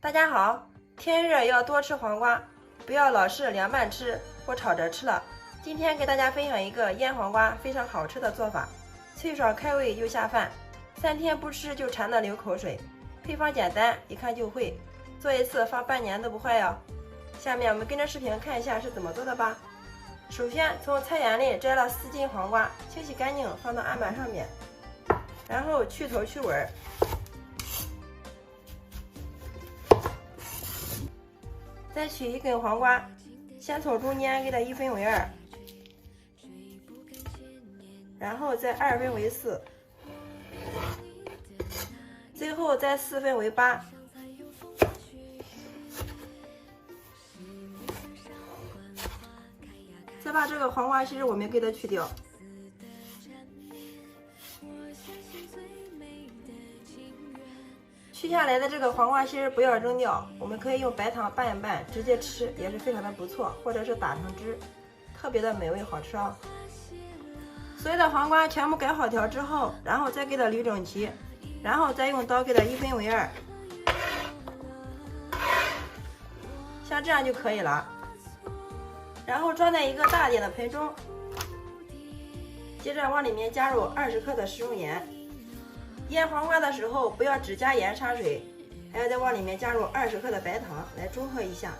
大家好，天热要多吃黄瓜，不要老是凉拌吃或炒着吃了。今天给大家分享一个腌黄瓜非常好吃的做法，脆爽开胃又下饭，3天不吃就馋得流口水。配方简单，一看就会，做一次放半年都不坏哟。下面我们跟着视频看一下是怎么做的吧。首先从菜园里摘了4斤黄瓜，清洗干净放到案板上面，然后去头去尾。再取一根黄瓜，先从中间给它1分为2，然后再2分为4，最后再4分为8。再把这个黄瓜芯我们给它去掉。去下来的这个黄瓜芯不要扔掉，我们可以用白糖拌一拌，直接吃也是非常的不错，或者是打成汁，特别的美味好吃哦。所有的黄瓜全部改好条之后，然后再给它捋整齐，然后再用刀给它1分为2，像这样就可以了。然后装在一个大点的盆中，接着往里面加入20克的食用盐。腌黄瓜的时候不要只加盐杀水，还要再往里面加入20克的白糖来中和一下，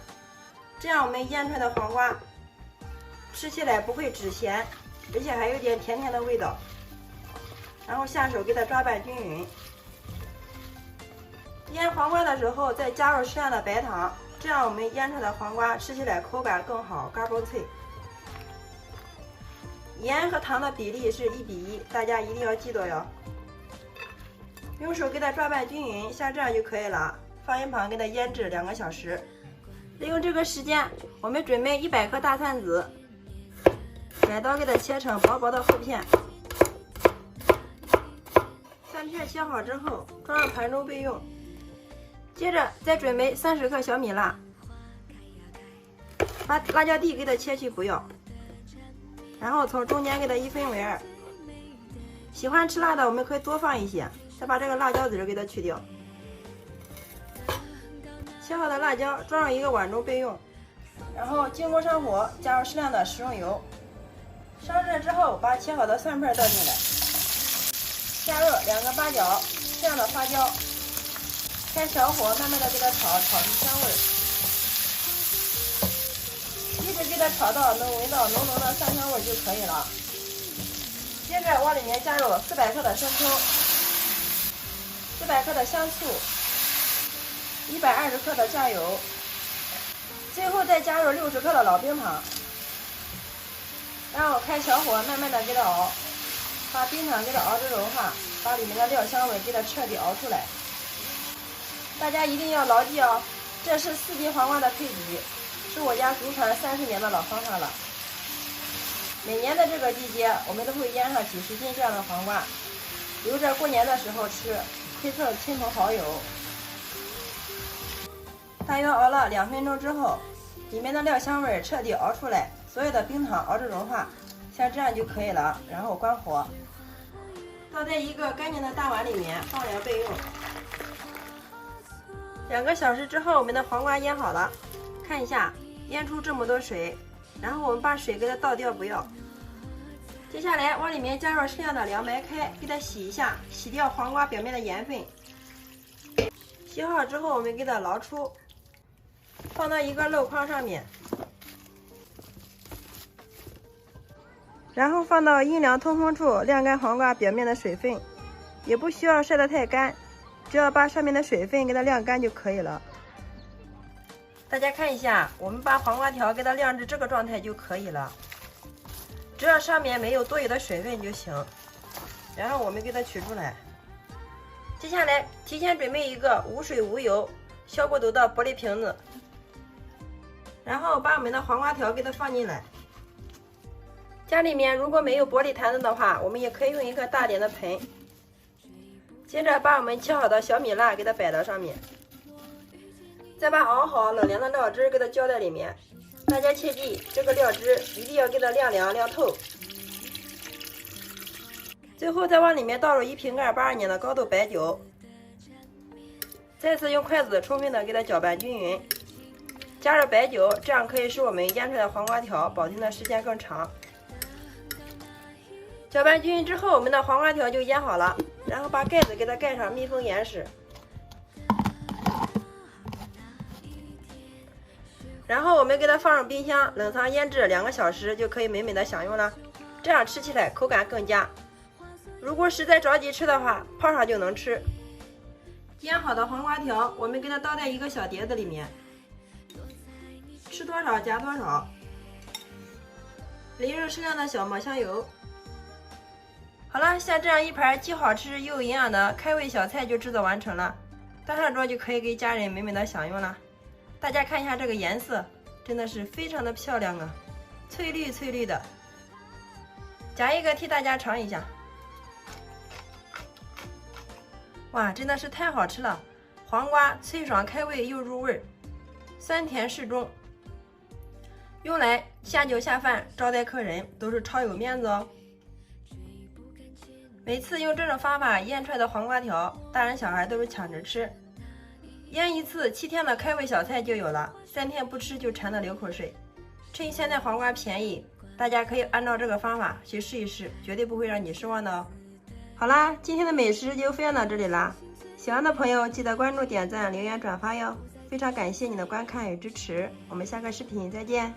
这样我们腌出来的黄瓜吃起来不会只咸，而且还有点甜甜的味道。然后下手给它抓拌均匀。腌黄瓜的时候再加入适量的白糖，这样我们腌出来的黄瓜吃起来口感更好，嘎嘣脆。盐和糖的比例是1比1，大家一定要记得哟。用手给它抓拌均匀，像这样就可以了。放一旁给它腌制2个小时。利用这个时间，我们准备100克大蒜子，改刀给它切成薄薄的厚片。蒜片切好之后，装入盘中备用。接着再准备30克小米辣，把辣椒蒂给它切去不要，然后从中间给它1分为2。喜欢吃辣的我们可以多放一些。再把这个辣椒籽给它去掉。切好的辣椒装入一个碗中备用，然后经过上火，加入适量的食用油。烧热之后，把切好的蒜片倒进来，加入2个八角，适量的花椒，开小火慢慢的给它炒出香味，一直给它炒到能闻到浓浓的蒜香味就可以了。接着往里面加入400克的生抽，400克的香醋，120克的酱油，最后再加入60克的老冰糖，然后开小火慢慢的给它熬，把冰糖给它熬至融化，把里面的料香味给它彻底熬出来。大家一定要牢记哦，这是4斤黄瓜的配比，是我家祖传30年的老方法了。每年的这个季节，我们都会腌上几十斤这样的黄瓜，留着过年的时候吃，馈赠亲朋好友。大约熬了2分钟之后，里面的料香味彻底熬出来，所有的冰糖熬至融化，像这样就可以了。然后关火，倒在一个干净的大碗里面放凉备用。2个小时之后，我们的黄瓜腌好了，看一下，腌出这么多水，然后我们把水给它倒掉不要。接下来往里面加入适量的凉白开，给它洗一下，洗掉黄瓜表面的盐分。洗好之后，我们给它捞出，放到一个漏筐上面，然后放到阴凉通风处晾干黄瓜表面的水分，也不需要晒得太干，只要把上面的水分给它晾干就可以了。大家看一下，我们把黄瓜条给它晾至这个状态就可以了。只要上面没有多余的水分就行，然后我们给它取出来。接下来提前准备一个无水无油、消过毒的玻璃瓶子，然后把我们的黄瓜条给它放进来。家里面如果没有玻璃坛子的话，我们也可以用一个大点的盆。接着把我们切好的小米辣给它摆到上面，再把熬好冷凉的料汁给它浇在里面。大家切记，这个料汁一定要给它晾凉晾透。最后再往里面倒入1瓶盖82年的高度白酒，再次用筷子充分的给它搅拌均匀，加入白酒，这样可以使我们腌出来的黄瓜条保存的时间更长。搅拌均匀之后，我们的黄瓜条就腌好了，然后把盖子给它盖上，密封严实。然后我们给它放入冰箱冷藏腌制2个小时，就可以美美的享用了。这样吃起来口感更佳。如果实在着急吃的话，泡上就能吃。腌好的黄瓜条，我们给它倒在一个小碟子里面，吃多少加多少，淋入适量的小磨香油。好了，像这样一盘既好吃又营养的开胃小菜就制作完成了，端上桌就可以给家人美美的享用了。大家看一下这个颜色，真的是非常的漂亮啊，翠绿翠绿的。夹一个替大家尝一下。哇，真的是太好吃了！黄瓜脆爽开胃又入味，酸甜适中，用来下酒下饭招待客人都是超有面子哦。每次用这种方法腌出来的黄瓜条，大人小孩都是抢着吃。腌一次7天的开胃小菜就有了，3天不吃就馋得流口水。趁现在黄瓜便宜，大家可以按照这个方法去试一试，绝对不会让你失望的哦。好啦，今天的美食就分享到这里啦，喜欢的朋友记得关注、点赞、留言、转发哟。非常感谢你的观看与支持，我们下个视频再见。